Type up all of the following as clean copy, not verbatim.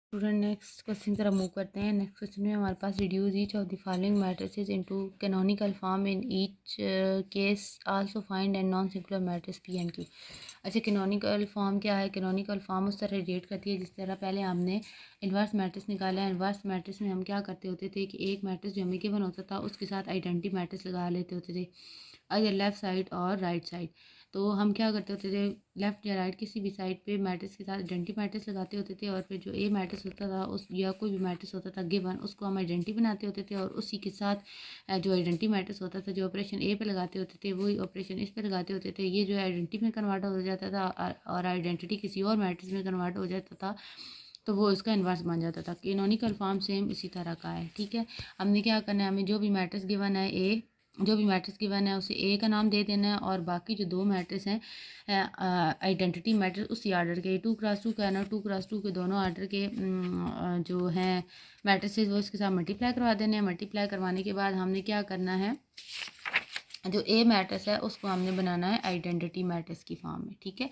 Student next question की तरफ move करते हैं। नेक्स्ट क्वेश्चन में हमारे पास reduce each of the following matrices into canonical form in each case also find and non singular matrix P and Q. अच्छा, canonical form क्या है? कैनोनिकल फॉर्म उस तरह रिलेट करती है जिस तरह पहले हमने इन्वर्स मैट्रिक्स निकाला है। इन्वर्स मैट्रिक्स में हम क्या करते होते थे कि एक मैट्रिक्स जो हमें गिवन होता था उसके साथ आइडेंटिटी मैट्रिक्स लगा लेते होते थे, अगर लेफ़्ट साइड और राइट साइड। तो हम क्या करते होते थे, लेफ़्ट या राइट किसी भी साइड पे मैट्रिक्स के साथ आइडेंटिटी मैट्रिक्स लगाते होते थे और फिर जो ए मैट्रिक्स होता था उस या कोई भी मैट्रिक्स होता था गिवन, उसको हम आइडेंटिटी बनाते होते थे और उसी के साथ जो आइडेंटिटी मैट्रिक्स होता था, जो ऑपरेशन ए पे लगाते होते थे वही ऑपरेशन इस पे लगाते होते थे। ये जो आइडेंटिटी में कन्वर्ट हो जाता था और आइडेंटिटी किसी और मैट्रिक्स में कन्वर्ट हो जाता था, तो वो इसका इन्वर्स बन जाता था। कैनोनिकल फॉर्म सेम इसी तरह का है। ठीक है, हमने क्या करना है, हमें जो भी मैट्रिक्स गिवन है ए, जो भी मैट्रिक्स गिवन है उसे ए का नाम दे देना है और बाकी जो दो मैट्रिक्स हैं आइडेंटिटी मैट्रिक्स उसी आर्डर के 2x2 का है ना, 2x2 के दोनों आर्डर के जो हैं मैट्रिसेस वो इसके साथ मल्टीप्लाई करवा देने हैं। मल्टीप्लाई करवाने के बाद हमने क्या करना है, जो ए मैट्रिक्स है उसको हमने बनाना है आइडेंटिटी मैट्रिक्स की फॉर्म में। ठीक है,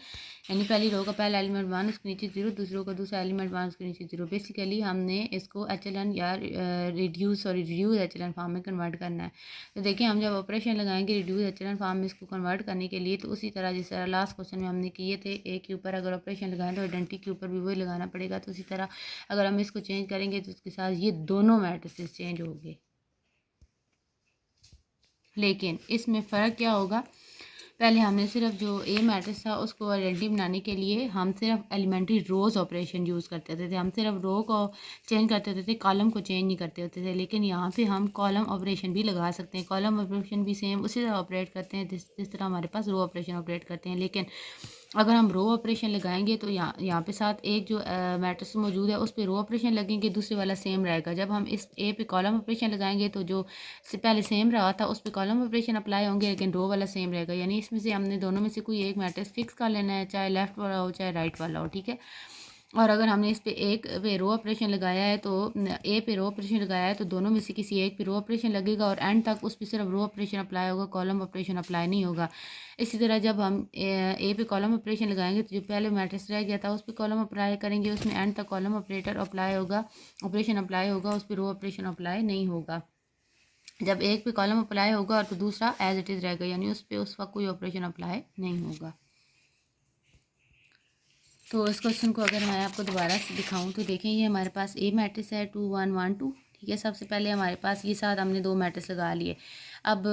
यानी पहली रो का पहला एलिमेंट 1 उसके नीचे 0, दूसरी रो का दूसरा एलिमेंट 1 उसके नीचे 0। बेसिकली हमने इसको एचएलएन या रिड्यूस एचएलएन फॉर्म में कन्वर्ट करना है। तो देखिए, हम जब ऑपरेशन लगाएंगे रिड्यूस एचएलएन फॉर्म में इसको कन्वर्ट करने के लिए, तो उसी तरह जिस तरह लास्ट क्वेश्चन में हमने किए थे, ए के ऊपर अगर ऑपरेशन लगाएं तो आइडेंटिटी के ऊपर भी वही लगाना पड़ेगा। तो उसी तरह अगर हम इसको चेंज करेंगे तो उसके साथ ये दोनों मैट्रिसेस चेंज होंगे। लेकिन इसमें फ़र्क क्या होगा, पहले हमने सिर्फ जो ए मैट्रिक्स था उसको आइडेंटिटी बनाने के लिए हम सिर्फ एलिमेंट्री रोज़ ऑपरेशन यूज़ करते थे। हम सिर्फ रो को चेंज करते होते थे, कॉलम को चेंज नहीं करते होते थे। लेकिन यहाँ पे हम कॉलम ऑपरेशन भी लगा सकते हैं। कॉलम ऑपरेशन भी सेम उसी तरह ऑपरेट करते हैं जिस तरह हमारे पास रो ऑपरेशन ऑपरेट करते हैं। लेकिन अगर हम रो ऑपरेशन लगाएंगे तो यहाँ पे साथ एक जो मैट्रिक्स मौजूद है उस पर रो ऑपरेशन लगेंगे, दूसरे वाला सेम रहेगा। जब हम इस ए पे कॉलम ऑपरेशन लगाएंगे तो जो से पहले सेम रहा था उस पर कॉलम ऑपरेशन अप्लाई होंगे, लेकिन रो वाला सेम रहेगा। यानी इसमें से हमने दोनों में से कोई एक मैट्रिक्स फिक्स कर लेना है, चाहे लेफ्ट वाला हो चाहे राइट वाला हो। ठीक है, और अगर हमने इस पे एक पे रो ऑपरेशन लगाया है तो ए पे रो ऑपरेशन लगाया है तो दोनों में से किसी एक पे रो ऑपरेशन लगेगा और एंड तक उस पर सिर्फ रो ऑपरेशन अप्लाई होगा, कॉलम ऑपरेशन अप्लाई नहीं होगा। इसी तरह जब हम ए पे कॉलम ऑपरेशन लगाएंगे तो जो पहले मैट्रिक्स रह गया था उस पर कॉलम अप्लाई करेंगे, उसमें एंड तक कॉलम ऑपरेटर अप्लाई होगा, ऑपरेशन अप्लाई होगा, उस पर रो ऑपरेशन अप्लाई नहीं होगा। जब एक पे कॉलम अप्लाई होगा और तो दूसरा एज इट इज़ रहेगा, यानी उस पर उस वक्त कोई ऑपरेशन अप्लाई नहीं होगा। तो इस क्वेश्चन को अगर मैं आपको दोबारा से दिखाऊं तो देखें, ये हमारे पास ए मैट्रिक्स है 2 1 1 2। ठीक है, सबसे पहले हमारे पास ये साथ हमने दो मैट्रिक्स लगा लिए। अब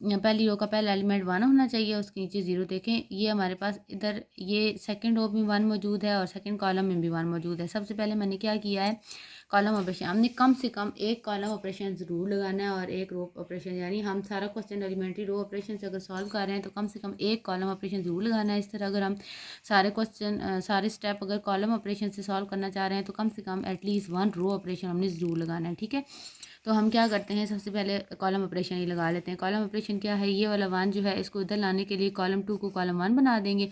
पहली रो का पहला एलिमेंट 1 होना चाहिए, उसके नीचे 0। देखें, ये हमारे पास इधर ये सेकंड रो में 1 मौजूद है और सेकंड कॉलम में भी 1 मौजूद है। सबसे पहले मैंने क्या किया है, कॉलम ऑपरेशन हमने कम से कम एक कॉलम ऑपरेशन ज़रूर लगाना है और एक रो ऑपरेशन, यानी हम सारा क्वेश्चन एलिमेंट्री रो ऑपरेशन से अगर सॉल्व कर रहे हैं तो कम से कम एक कॉलम ऑपरेशन ज़रूर लगाना है। इस तरह अगर हम सारे क्वेश्चन सारे स्टेप अगर कॉलम ऑपरेशन से सॉल्व करना चाह रहे हैं तो कम से कम एटलीस्ट 1 रो ऑपरेशन हमने ज़रूर लगाना है। ठीक है, तो हम क्या करते हैं, सबसे पहले कॉलम ऑपरेशन ही लगा लेते हैं। कॉलम ऑपरेशन क्या है, ये वाला 1 जो है इसको इधर लाने के लिए कॉलम 2 को कॉलम 1 बना देंगे।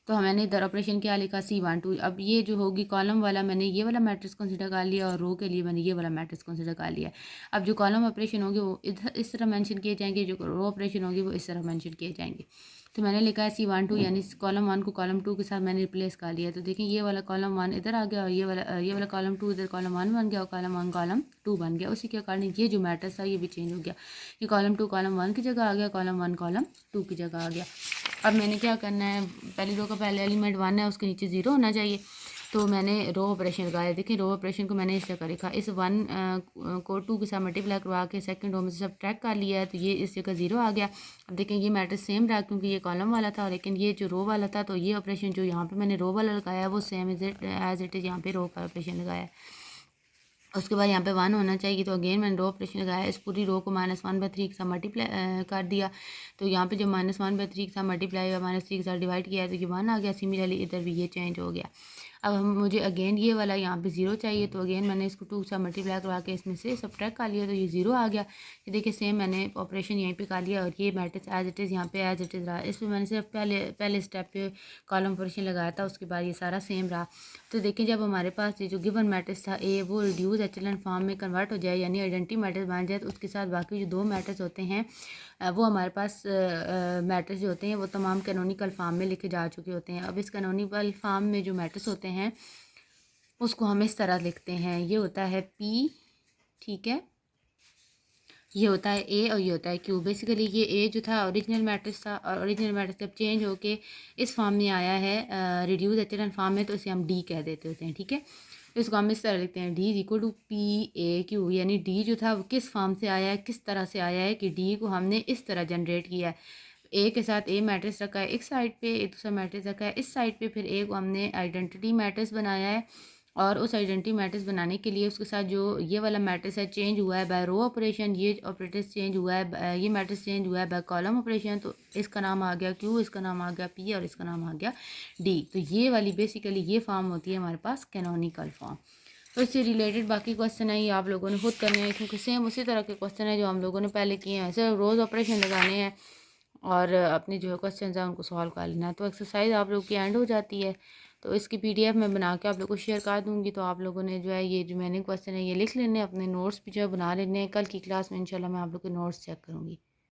तो मैंने इधर ऑपरेशन क्या लिखा, C12। अब ये जो होगी कॉलम वाला, मैंने ये वाला मैट्रिक्स कंसिडर कर लिया और रो के लिए मैंने ये वाला मैट्रिक्स कंसिडर कर लिया। अब जो कॉलम ऑपरेशन होंगे वो इधर इस तरह मेंशन किए जाएंगे, जो रो ऑपरेशन होगी वो इस तरह मेंशन किए जाएंगे। तो मैंने लिखा है C12, यानी कॉलम 1 को कॉलम 2 के साथ मैंने रिप्लेस कर लिया। तो देखें, ये वाला कॉलम 1 इधर आ गया और ये वाला कॉलम 2 इधर कॉलम 1 बन गया और कॉलम 1 कॉलम 2 बन गया। उसी के अकॉर्डिंग ये जो मैट्रिक्स था ये भी चेंज हो गया कि कॉलम 2 कॉलम 1 की जगह आ गया, कॉलम 1 कॉलम 2 की जगह आ गया। अब मैंने क्या करना है, पहली रो का पहले एलिमेंट 1 है उसके नीचे 0 होना चाहिए। तो मैंने रो ऑपरेशन लगाया। देखिए, रो ऑपरेशन को मैंने इस जगह लिखा, इस 1 को 2 के साथ मल्टीप्लाई करवा के सेकंड रो में से सब ट्रैक कर लिया है, तो ये इस जगह 0 आ गया। अब देखें, ये मैट्रिक्स सेम रहा क्योंकि ये कॉलम वाला था, लेकिन ये जो रो वाला था, तो ये ऑपरेशन जो यहाँ पे मैंने रो वाला लगाया है वो सेम एज इट इज़ यहाँ पे रो का ऑपरेशन लगाया है। उसके बाद यहाँ पे 1 होना चाहिए, तो अगेन मैंने रो ऑपरेशन लगाया, इस पूरी रो को -1/3 के साथ मल्टीप्लाई कर दिया। तो यहाँ पे जो -1/3 के साथ मल्टीप्लाई या -3 के साथ डिवाइड किया है तो ये 1 आ गया। सिमिलरली इधर भी ये चेंज हो गया। अब हम मुझे अगेन ये वाला यहाँ पे 0 चाहिए, तो अगेन मैंने इसको 2 से मल्टीप्लाई करवा के इसमें से सब्ट्रैक्ट कर लिया, तो ये 0 आ गया। ये देखिए, सेम मैंने ऑपरेशन यहीं पे कर लिया और ये मैट्रिक्स एज इट इज़ यहाँ पे एज इट इज़ रहा। इसमें मैंने सिर्फ पहले स्टेप पे कॉलम ऑपरेशन लगाया था, उसके बाद ये सारा सेम रहा। तो देखिए, जब हमारे पास ये जो गिवन मैट्रिक्स था ए वो रिड्यूस एचएलएन फॉर्म में कन्वर्ट हो जाए, यानी आइडेंटिटी मैट्रिक्स बन जाए, तो उसके साथ बाकी जो दो मैट्रिक्स होते हैं वो हमारे पास मैट्रिक्स जो होते हैं वो तमाम कैनोनिकल फॉर्म में लिखे जा चुके होते हैं। अब इस कैनोनिकल फॉर्म में जो मैट्रिक्स होते हैं उसको हम इस तरह लिखते हैं, ये होता है पी, ठीक है, ये होता है ए और ये होता है क्यू। बेसिकली ये ए जो था ओरिजिनल मैट्रिक्स था, और ओरिजिनल मैट्रिक्स जब चेंज होके इस फॉर्म में आया है रिड्यूस एचेलॉन फॉर्म में, तो इसे हम डी कह देते होते हैं, ठीक है। तो इसको हम इस तरह लिखते हैं, D is equal to P A Q, यानी डी जो था वो किस फॉर्म से आया है, किस तरह से आया है कि डी को हमने इस तरह जनरेट किया है। ए के साथ ए मैट्रिक्स रखा है एक साइड पे, एक दूसरा मैट्रिक्स रखा है इस साइड पे, फिर ए को हमने आइडेंटिटी मैट्रिक्स बनाया है, और उस आइडेंटिटी मैट्रिक्स बनाने के लिए उसके साथ जो ये वाला मैट्रिक्स है चेंज हुआ है बाय रो ऑपरेशन, ये ऑपरेटर्स चेंज हुआ है, ये मैट्रिक्स चेंज हुआ है बाय कॉलम ऑपरेशन, तो इसका नाम आ गया क्यू, इसका नाम आ गया पी, और इसका नाम आ गया डी। तो ये वाली बेसिकली ये फॉर्म होती है हमारे पास कैनोनिकल फॉर्म। तो इससे रिलेटेड बाकी क्वेश्चन है ये आप लोगों ने खुद करने हैं, क्योंकि सेम उसी तरह के क्वेश्चन है जो हम लोगों ने पहले किए हैं, सिर्फ रोज़ ऑपरेशन लगाने हैं और अपने जो है क्वेश्चन है उनको सॉल्व कर लेना है। तो एक्सरसाइज आप लोग की एंड हो जाती है। तो इसकी पीडीएफ मैं बना के आप लोग को शेयर कर दूँगी, तो आप लोगों ने जो है ये जो मैंने क्वेश्चन है ये लिख लेने, अपने नोट्स भी जो है बना लेने। कल की क्लास में इंशाल्लाह मैं आप लोग के नोट्स चेक करूँगी।